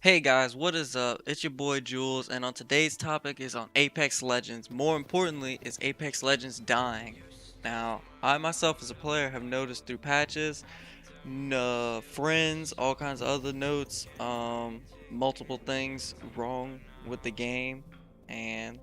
Hey guys, what is up? It's your boy Jules, and on today's topic is on Apex Legends. More importantly, is Apex Legends dying? Now, I myself as a player have noticed through patches, friends, all kinds of other notes, multiple things wrong with the game, and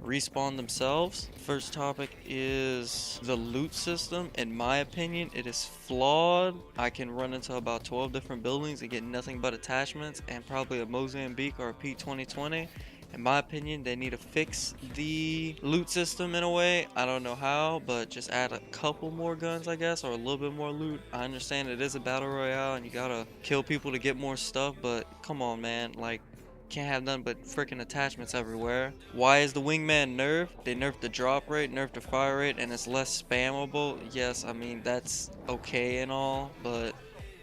Respawn themselves. First topic is the loot system. In my opinion, it is flawed. I can run into about 12 different buildings and get nothing but attachments and probably a Mozambique or a P2020. In my opinion, they need to fix the loot system in a way. I don't know how, but just add a couple more guns, I guess, or a little bit more loot. I understand it is a battle royale and you gotta kill people to get more stuff, but come on, man. Like, can't have nothing but freaking attachments everywhere. Why is the wingman nerfed? They nerfed the drop rate, nerfed the fire rate, and it's less spammable. Yes, I mean, that's okay and all, but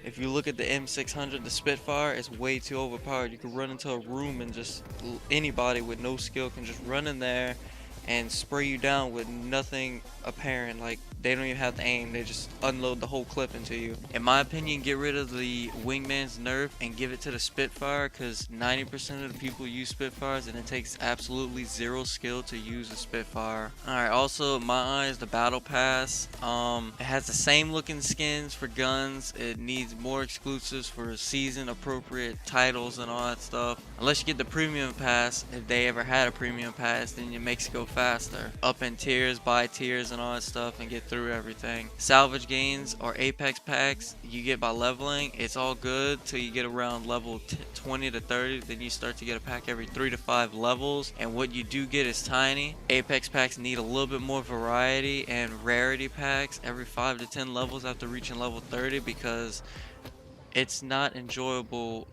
if you look at the M600, the Spitfire is way too overpowered. You can run into a room and just anybody with no skill can just run in there and spray you down with nothing apparent. Like, they don't even have to aim, they just unload the whole clip into you. In my opinion, get rid of the wingman's nerf and give it to the Spitfire, because 90% of the people use Spitfires and it takes absolutely zero skill to use a Spitfire. Alright, also in my eyes, the battle pass, it has the same looking skins for guns. It needs more exclusives for season appropriate titles and all that stuff. Unless you get the premium pass, if they ever had a premium pass, then it makes it go faster. Up in tiers, buy tiers and all that stuff and get through everything. Salvage gains or Apex packs you get by leveling. It's all good till you get around level 20 to 30. Then you start to get a pack every 3 to 5 levels, and what you do get is tiny. Apex packs need a little bit more variety, and rarity packs every 5 to 10 levels after reaching level 30, because it's not enjoyable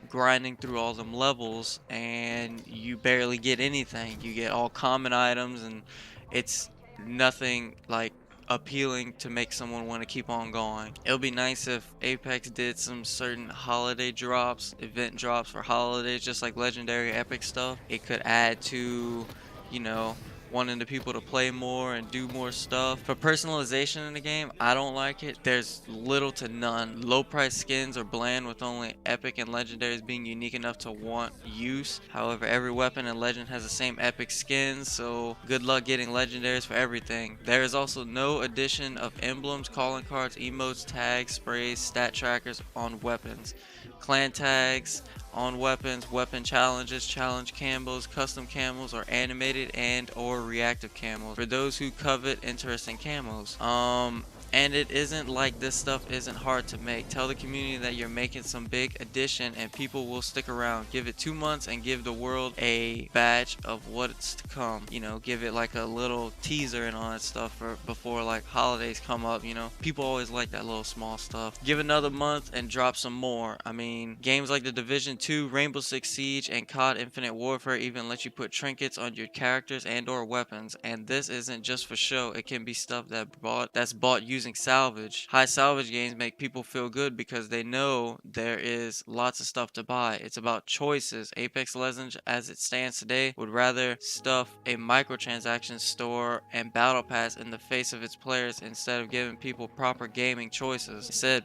grinding through all them levels and you barely get anything. You get all common items and it's nothing like appealing to make someone want to keep on going. It would be nice if Apex did some certain holiday drops, event drops for holidays, just like legendary epic stuff. It could add to, you know, wanting the people to play more and do more stuff. For personalization in the game, I don't like it. There's little to none. Low price skins are bland, with only epic and legendaries being unique enough to want use. However, every weapon in legend has the same epic skins, so good luck getting legendaries for everything. There is also no addition of emblems, calling cards, emotes, tags, sprays, stat trackers on weapons. Clan tags on weapons, weapon challenges, challenge camos, custom camos, or animated and or reactive camos for those who covet interesting camos. And it isn't like this stuff isn't hard to make. Tell the community that you're making some big addition and people will stick around. Give it 2 months and give the world a batch of what's to come. You know, give it like a little teaser and all that stuff for before like holidays come up. You know, people always like that little small stuff. Give another month and drop some more. I mean, games like the Division 2, Rainbow Six Siege, and COD Infinite Warfare even let you put trinkets on your characters and or weapons. And this isn't just for show. It can be stuff that's bought using salvage. High salvage games make people feel good because they know there is lots of stuff to buy. It's about choices. Apex Legends, as it stands today, would rather stuff a microtransaction store and battle pass in the face of its players instead of giving people proper gaming choices. Instead,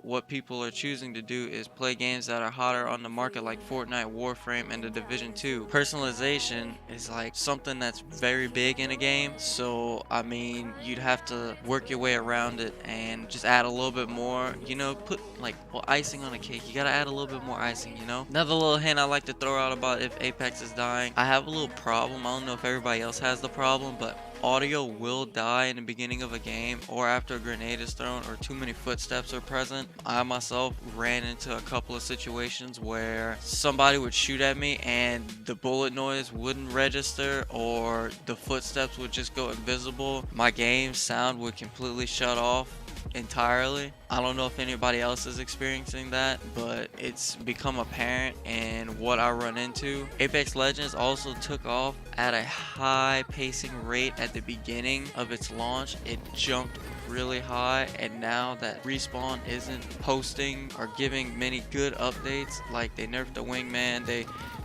what people are choosing to do is play games that are hotter on the market like Fortnite, Warframe, and the Division 2. Personalization is like something that's very big in a game, so I mean, you'd have to work your way around it and just add a little bit more, you know, put like, well, icing on a cake. You gotta add a little bit more icing, you know. Another little hint I like to throw out about if Apex is dying, I have a little problem. I don't know if everybody else has the problem, but audio will die in the beginning of a game or after a grenade is thrown or too many footsteps are present. I myself ran into a couple of situations where somebody would shoot at me and the bullet noise wouldn't register or the footsteps would just go invisible. My game sound would completely shut off entirely. I don't know if anybody else is experiencing that, but it's become apparent in what I run into. Apex Legends also took off at a high pacing rate at the beginning of its launch. It jumped really high, and now that Respawn isn't posting or giving many good updates, like they nerfed the wingman,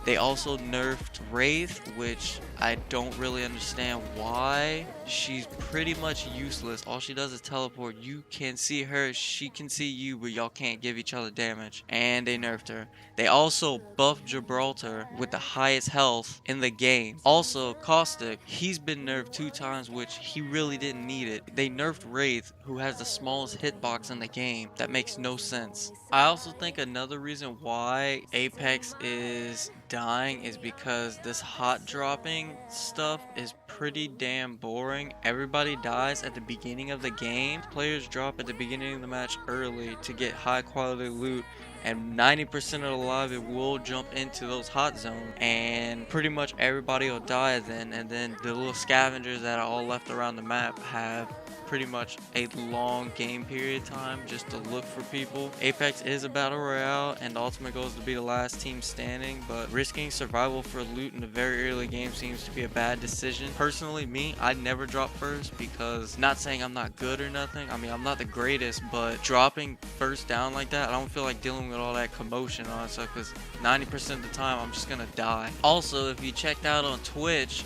they also nerfed Wraith, which I don't really understand why. She's pretty much useless. All she does is teleport. You can see her she can see you, but y'all can't give each other damage. And they nerfed her. They also buffed Gibraltar with the highest health in the game. Also, Caustic, he's been nerfed 2 times, which he really didn't need it. They nerfed Wraith, who has the smallest hitbox in the game. That makes no sense. I also think another reason why Apex is dying is because this hot dropping stuff is pretty damn boring. Everybody dies at the beginning of the game. Players drop at the beginning of the match early to get high quality loot, and 90% of the lobby will jump into those hot zones, and pretty much everybody will die then, and then the little scavengers that are all left around the map have pretty much a long game period time just to look for people. Apex is a battle royale, and the ultimate goal is to be the last team standing, but risking survival for loot in the very early game seems to be a bad decision. Personally, me, I never drop first, because, not saying I'm not good or nothing, I mean, I'm not the greatest, but dropping first down like that, I don't feel like dealing with all that commotion on stuff, because 90% of the time I'm just gonna die. Also, if you checked out on Twitch,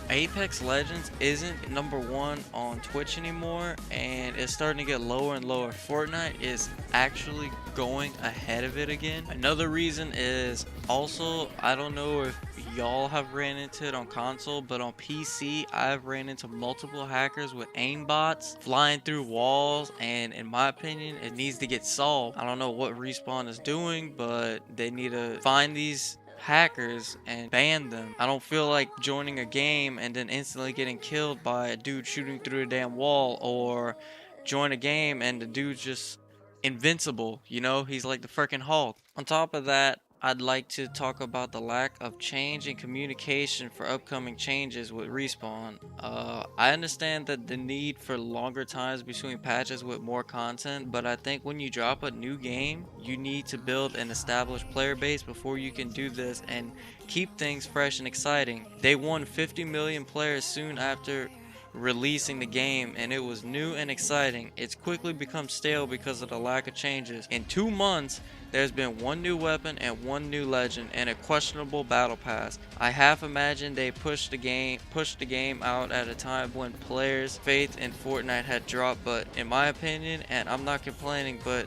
Apex Legends isn't #1 on Twitch anymore, and it's starting to get lower and lower. Fortnite is actually going ahead of it again. Another reason is also, I don't know if y'all have ran into it on console, but on PC I've ran into multiple hackers with aimbots flying through walls, and in my opinion it needs to get solved. I don't know what Respawn is doing, but they need to find these hackers and ban them. I don't feel like joining a game and then instantly getting killed by a dude shooting through a damn wall, or join a game and the dude's just invincible, you know, he's like the freaking Hulk. On top of that, I'd like to talk about the lack of change in communication for upcoming changes with Respawn. I understand that the need for longer times between patches with more content, but I think when you drop a new game, you need to build an established player base before you can do this and keep things fresh and exciting. They won 50 million players soon after releasing the game, and it was new and exciting. It's quickly become stale because of the lack of changes. In 2 months, there's been 1 new weapon and 1 new legend and a questionable battle pass. I half imagine they pushed the game out at a time when players' faith in Fortnite had dropped, but in my opinion, and I'm not complaining, but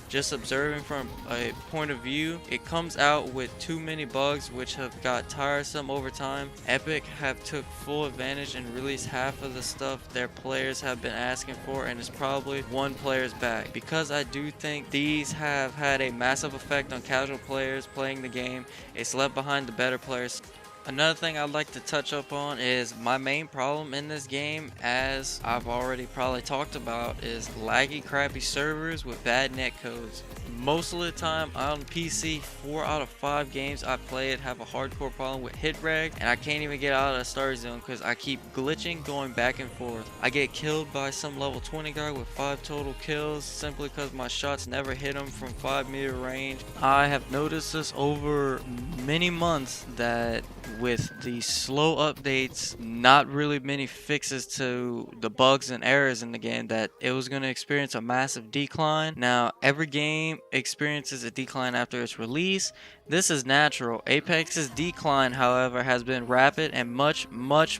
just observing from a point of view, it comes out with too many bugs which have got tiresome over time. Epic have took full advantage and released half of the stuff their players have been asking for, and it's probably won players back. Because I do think these have had a massive effect on casual players playing the game, it's left behind the better players. Another thing I'd like to touch up on is my main problem in this game, as I've already probably talked about, is laggy, crappy servers with bad netcodes. Most of the time on PC, 4 out of 5 games I play it have a hardcore problem with hit reg, and I can't even get out of the start zone because I keep glitching going back and forth. I get killed by some level 20 guy with 5 total kills simply because my shots never hit him from 5-meter range. I have noticed this over many months, that with the slow updates, not really many fixes to the bugs and errors in the game, that it was going to experience a massive decline. Now, every game experiences a decline after its release. This is natural. Apex's decline, however, has been rapid and much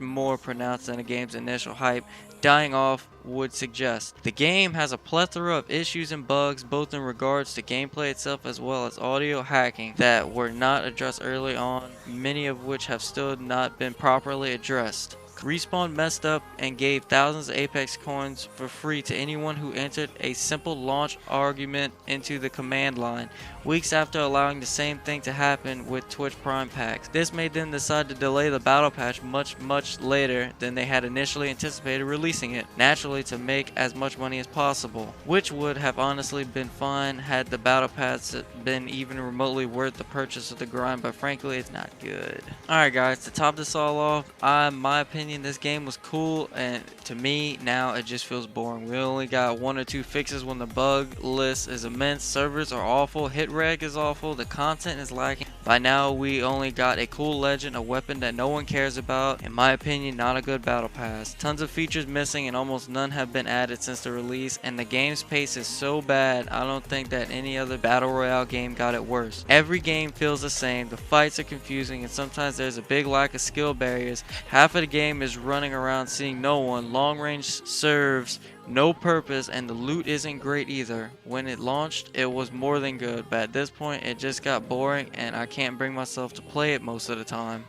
more pronounced than the game's initial hype dying off would suggest. The game has a plethora of issues and bugs, both in regards to gameplay itself as well as audio hacking, that were not addressed early on, many of which have still not been properly addressed. Respawn messed up and gave thousands of Apex coins for free to anyone who entered a simple launch argument into the command line, weeks after allowing the same thing to happen with Twitch Prime packs. This made them decide to delay the battle patch much later than they had initially anticipated releasing it, naturally to make as much money as possible, which would have honestly been fine had the battle pass been even remotely worth the purchase of the grind, but frankly it's not good. Alright guys, to top this all off, my opinion, this game was cool, and to me now it just feels boring. We only got 1 or 2 fixes when the bug list is immense, servers are awful, hit reg is awful, the content is lacking. By now we only got a cool legend, a weapon that no one cares about, in my opinion not a good battle pass, tons of features missing, and almost none have been added since the release, and the game's pace is so bad I don't think that any other battle royale game got it worse. Every game feels the same, the fights are confusing, and sometimes there's a big lack of skill barriers. Half of the game game is running around seeing no one. Long range serves no purpose, and the loot isn't great either. When it launched, it was more than good, but at this point it just got boring and I can't bring myself to play it most of the time.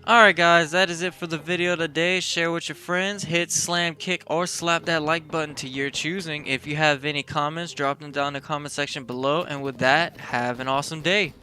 Alright guys, that is it for the video today. Share with your friends, hit slam, kick, or slap that like button to your choosing. If you have any comments, drop them down in the comment section below, and with that, have an awesome day.